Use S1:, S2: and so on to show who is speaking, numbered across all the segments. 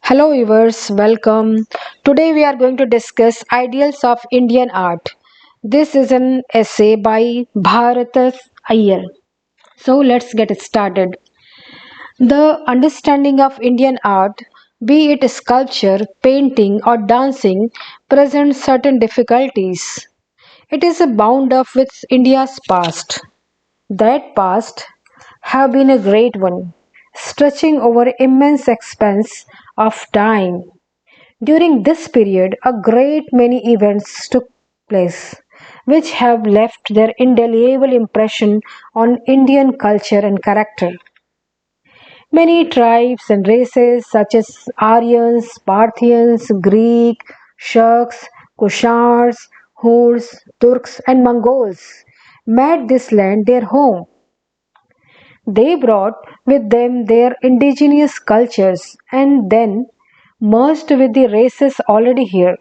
S1: Hello viewers, welcome. Today we are going to discuss ideals of Indian art. This is an essay by Bharatha Iyer. So let's get started. The understanding of Indian art, be it sculpture, painting or dancing, presents certain difficulties. It is bound up with India's past. That past have been a great one, stretching over immense expanse of time. During this period, a great many events took place, which have left their indelible impression on Indian culture and character. Many tribes and races such as Aryans, Parthians, Greek, Sharks, Kushans, Huns, Turks and Mongols made this land their home. They brought with them their indigenous cultures and then merged with the races already here.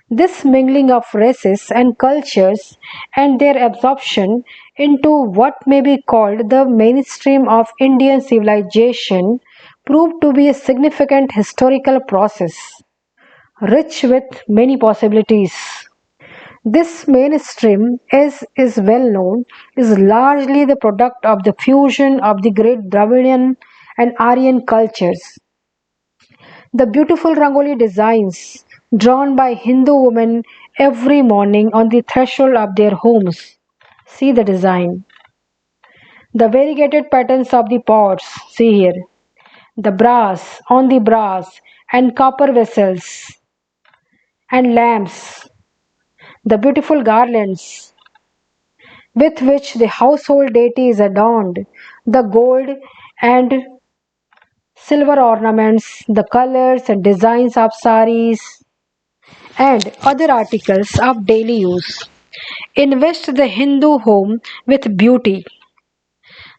S1: This mingling of races and cultures and their absorption into what may be called the mainstream of Indian civilization proved to be a significant historical process, rich with many possibilities. This mainstream, as is well known, is largely the product of the fusion of the great Dravidian and Aryan cultures. The beautiful Rangoli designs drawn by Hindu women every morning on the threshold of their homes. See the design. The variegated patterns of the pots, see here. The brass on the brass and copper vessels and lamps. The beautiful garlands with which the household deity is adorned. The gold and silver ornaments, the colors and designs of saris, and other articles of daily use. Invest the Hindu home with beauty.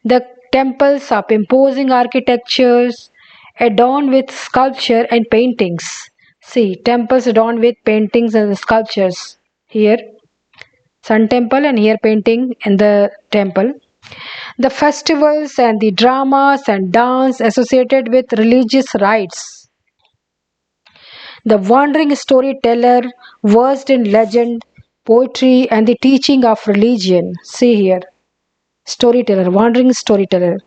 S1: The temples of imposing architectures adorned with sculpture and paintings. See, temples adorned with paintings and sculptures. Here, Sun Temple, and here painting in the temple. The festivals and the dramas and dance associated with religious rites. The wandering storyteller versed in legend, poetry, and the teaching of religion. See here, storyteller, wandering storyteller.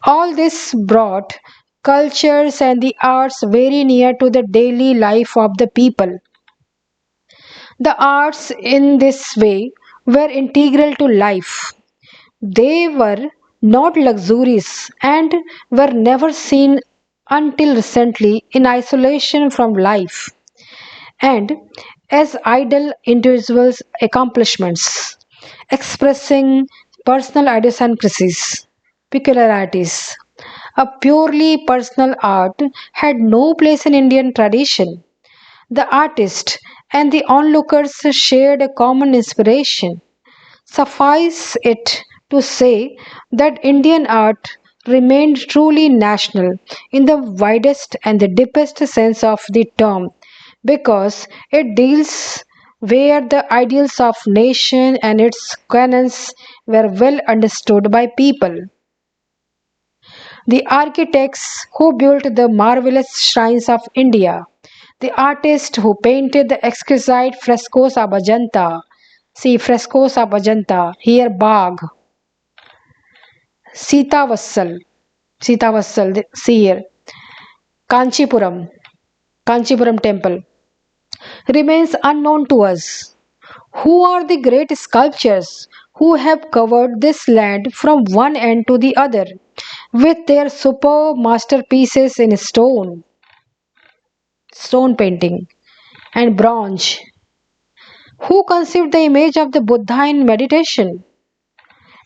S1: All this brought cultures and the arts very near to the daily life of the people. The arts, in this way, were integral to life. They were not luxuries and were never seen until recently in isolation from life and as idle individuals' accomplishments, expressing personal idiosyncrasies, peculiarities. A purely personal art had no place in Indian tradition. The artist and the onlookers shared a common inspiration. Suffice it to say that Indian art remained truly national in the widest and the deepest sense of the term because it deals where the ideals of nation and its canons were well understood by people. The architects who built the marvelous shrines of India, the artists who painted the exquisite frescoes of Ajanta, see frescoes of Ajanta, here Bagh, Sita Vassal, see here, Kanchipuram, Kanchipuram temple, remains unknown to us. Who are the great sculptors who have covered this land from one end to the other with their superb masterpieces in stone painting, and bronze? Who conceived the image of the Buddha in meditation?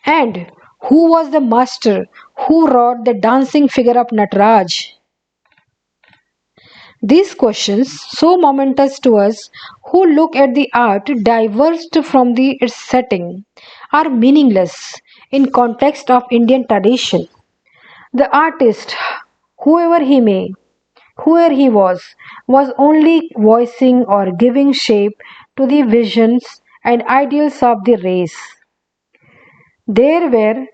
S1: And who was the master who wrought the dancing figure of Nataraj? These questions, so momentous to us who look at the art diverged from its setting, are meaningless in context of Indian tradition. The artist, whoever he may, whoever he was only voicing or giving shape to the visions and ideals of the race. There were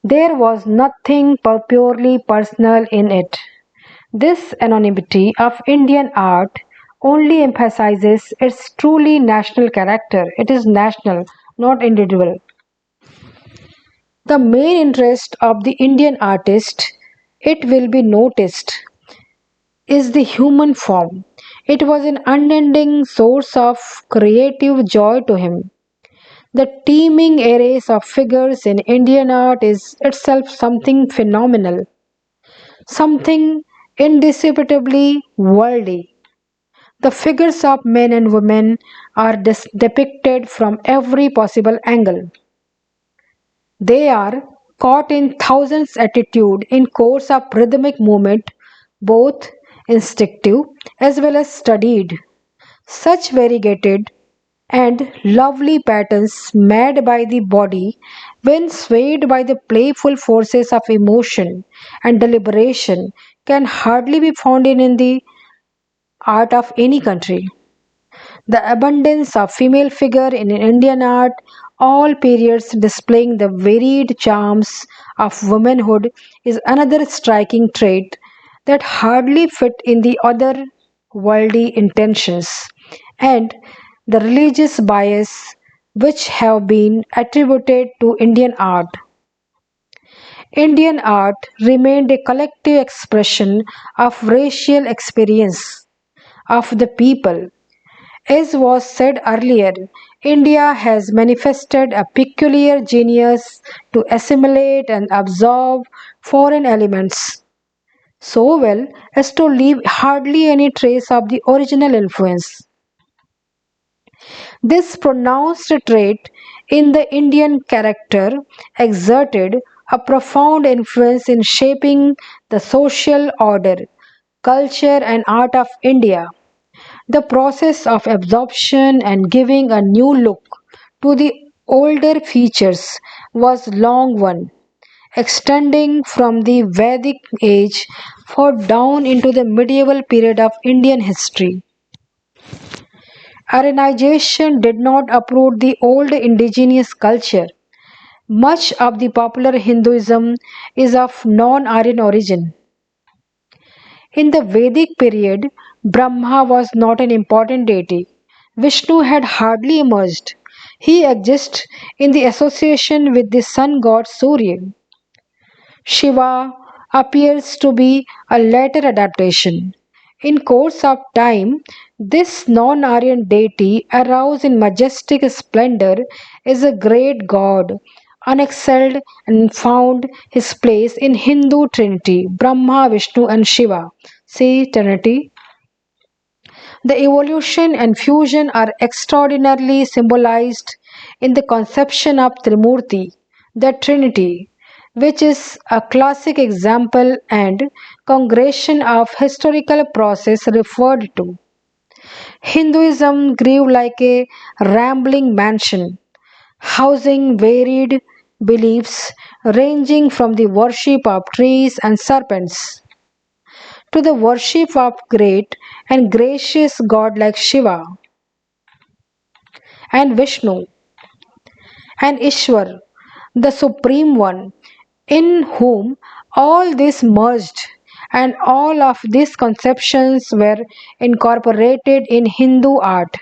S1: there was nothing purely personal in it. This anonymity of Indian art only emphasizes its truly national character. It is national, not individual. The main interest of the Indian artist, it will be noticed, is the human form. It was an unending source of creative joy to him. The teeming arrays of figures in Indian art is itself something phenomenal, something indisputably worldly. The figures of men and women are depicted from every possible angle. They are caught in thousands attitude in course of rhythmic movement, both instinctive as well as studied. Such variegated and lovely patterns made by the body when swayed by the playful forces of emotion and deliberation can hardly be found in the art of any country. The abundance of female figure in Indian art, all periods displaying the varied charms of womanhood, is another striking trait that hardly fit in the other worldly intentions and the religious bias which have been attributed to Indian art. Indian art remained a collective expression of racial experience of the people. As was said earlier, India has manifested a peculiar genius to assimilate and absorb foreign elements so well as to leave hardly any trace of the original influence. This pronounced trait in the Indian character exerted a profound influence in shaping the social order, culture, and art of India. The process of absorption and giving a new look to the older features was long one, extending from the Vedic age for down into the medieval period of Indian history. Aryanization did not uproot the old indigenous culture. Much of the popular Hinduism is of non Aryan origin. In the Vedic period, Brahma was not an important deity. Vishnu had hardly emerged. He exists in the association with the sun god Surya. Shiva appears to be a later adaptation. In course of time, this non-Aryan deity arose in majestic splendor as a great god, unexcelled and found his place in Hindu trinity, Brahma, Vishnu and Shiva. See Trinity. The evolution and fusion are extraordinarily symbolized in the conception of Trimurti, the Trinity, which is a classic example and congregation of historical process referred to. Hinduism grew like a rambling mansion, housing varied beliefs ranging from the worship of trees and serpents to the worship of great and gracious God like Shiva and Vishnu and Ishwar, the Supreme One, in whom all this merged and all of these conceptions were incorporated in Hindu art.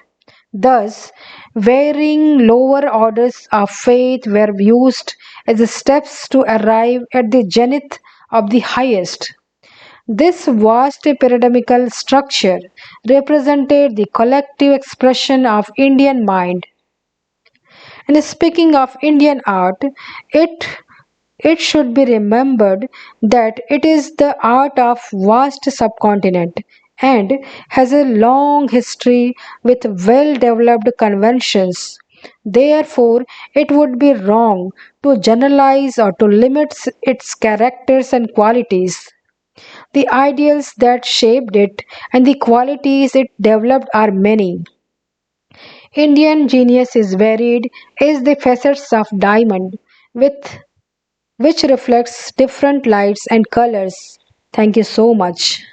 S1: Thus, varying lower orders of faith were used as steps to arrive at the zenith of the highest. This vast pyramidical structure represented the collective expression of Indian mind. And speaking of Indian art, it it should be remembered that it is the art of vast subcontinent and has a long history with well developed conventions. Therefore, it would be wrong to generalize or to limit its characters and qualities. The ideals that shaped it and the qualities it developed are many. Indian genius is varied as the facets of diamond, with which reflects different lights and colors. Thank you so much.